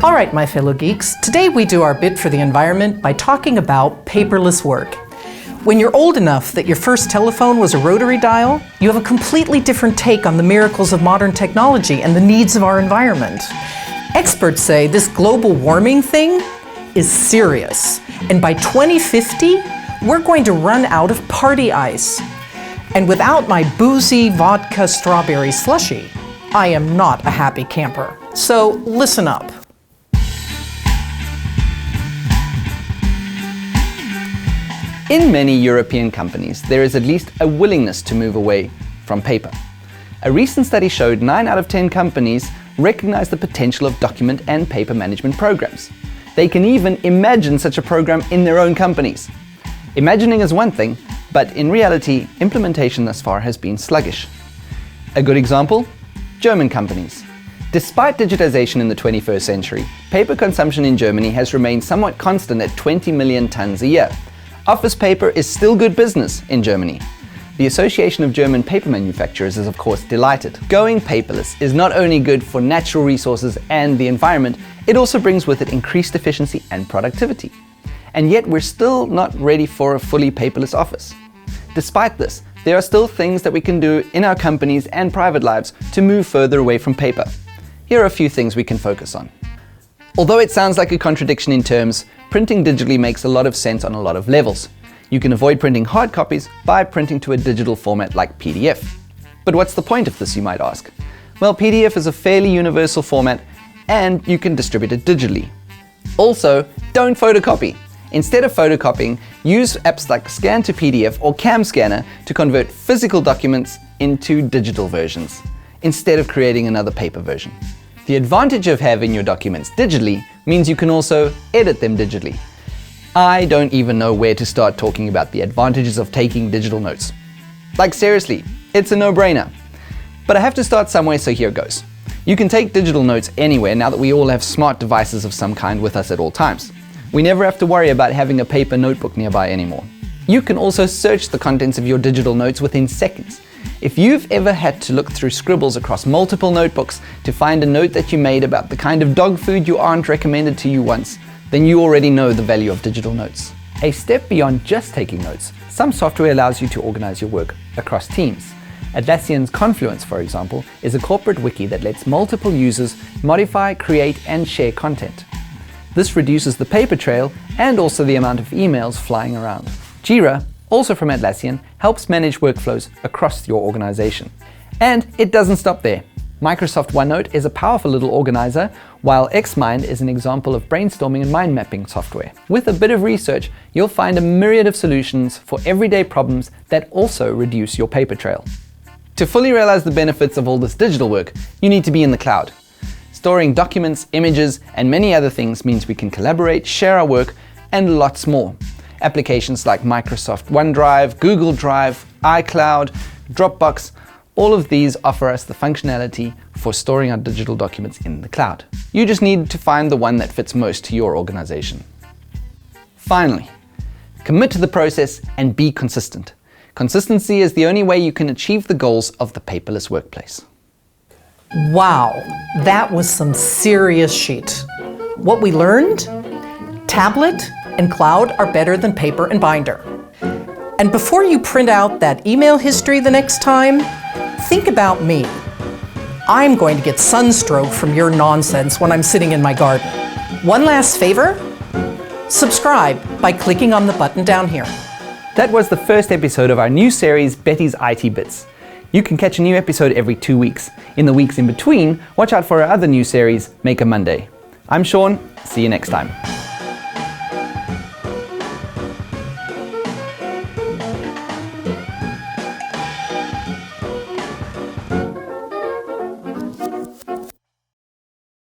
All right, my fellow geeks, today we do our bit for the environment by talking about paperless work. When you're old enough that your first telephone was a rotary dial, you have a completely different take on the miracles of modern technology and the needs of our environment. Experts say this global warming thing is serious, and by 2050, we're going to run out of party ice. And without my boozy vodka strawberry slushie, I am not a happy camper. So listen up. In many European companies, there is at least a willingness to move away from paper. A recent study showed 9 out of 10 companies recognize the potential of document and paper management programs. They can even imagine such a program in their own companies. Imagining is one thing, but in reality, implementation thus far has been sluggish. A good example? German companies. Despite digitization in the 21st century, paper consumption in Germany has remained somewhat constant at 20 million tons a year. Office paper is still good business in Germany. The Association of German Paper Manufacturers is of course delighted. Going paperless is not only good for natural resources and the environment, it also brings with it increased efficiency and productivity. And yet we're still not ready for a fully paperless office. Despite this, there are still things that we can do in our companies and private lives to move further away from paper. Here are a few things we can focus on. Although it sounds like a contradiction in terms, printing digitally makes a lot of sense on a lot of levels. You can avoid printing hard copies by printing to a digital format like PDF. But what's the point of this, you might ask? Well, PDF is a fairly universal format and you can distribute it digitally. Also, don't photocopy. Instead of photocopying, use apps like Scan to PDF or Cam Scanner to convert physical documents into digital versions, instead of creating another paper version. The advantage of having your documents digitally means you can also edit them digitally. I don't even know where to start talking about the advantages of taking digital notes. Like seriously, it's a no-brainer. But I have to start somewhere, so here goes. You can take digital notes anywhere now that we all have smart devices of some kind with us at all times. We never have to worry about having a paper notebook nearby anymore. You can also search the contents of your digital notes within seconds. If you've ever had to look through scribbles across multiple notebooks to find a note that you made about the kind of dog food your aunt recommended to you once, then you already know the value of digital notes. A step beyond just taking notes, some software allows you to organize your work across teams. Atlassian's Confluence, for example, is a corporate wiki that lets multiple users modify, create, and share content. This reduces the paper trail and also the amount of emails flying around. Jira, also from Atlassian, helps manage workflows across your organization. And it doesn't stop there. Microsoft OneNote is a powerful little organizer, while Xmind is an example of brainstorming and mind mapping software. With a bit of research, you'll find a myriad of solutions for everyday problems that also reduce your paper trail. To fully realize the benefits of all this digital work, you need to be in the cloud. Storing documents, images, and many other things means we can collaborate, share our work, and lots more. Applications like Microsoft OneDrive, Google Drive, iCloud, Dropbox, all of these offer us the functionality for storing our digital documents in the cloud. You just need to find the one that fits most to your organization. Finally, commit to the process and be consistent. Consistency is the only way you can achieve the goals of the paperless workplace. Wow, that was some serious shit. What we learned? Tablet and cloud are better than paper and binder. And before you print out that email history the next time, think about me. I'm going to get sunstroke from your nonsense when I'm sitting in my garden. One last favor? Subscribe by clicking on the button down here. That was the first episode of our new series, Betty's IT Bits. You can catch a new episode every 2 weeks. In the weeks in between, watch out for our other new series, Make a Monday. I'm Sean, see you next time.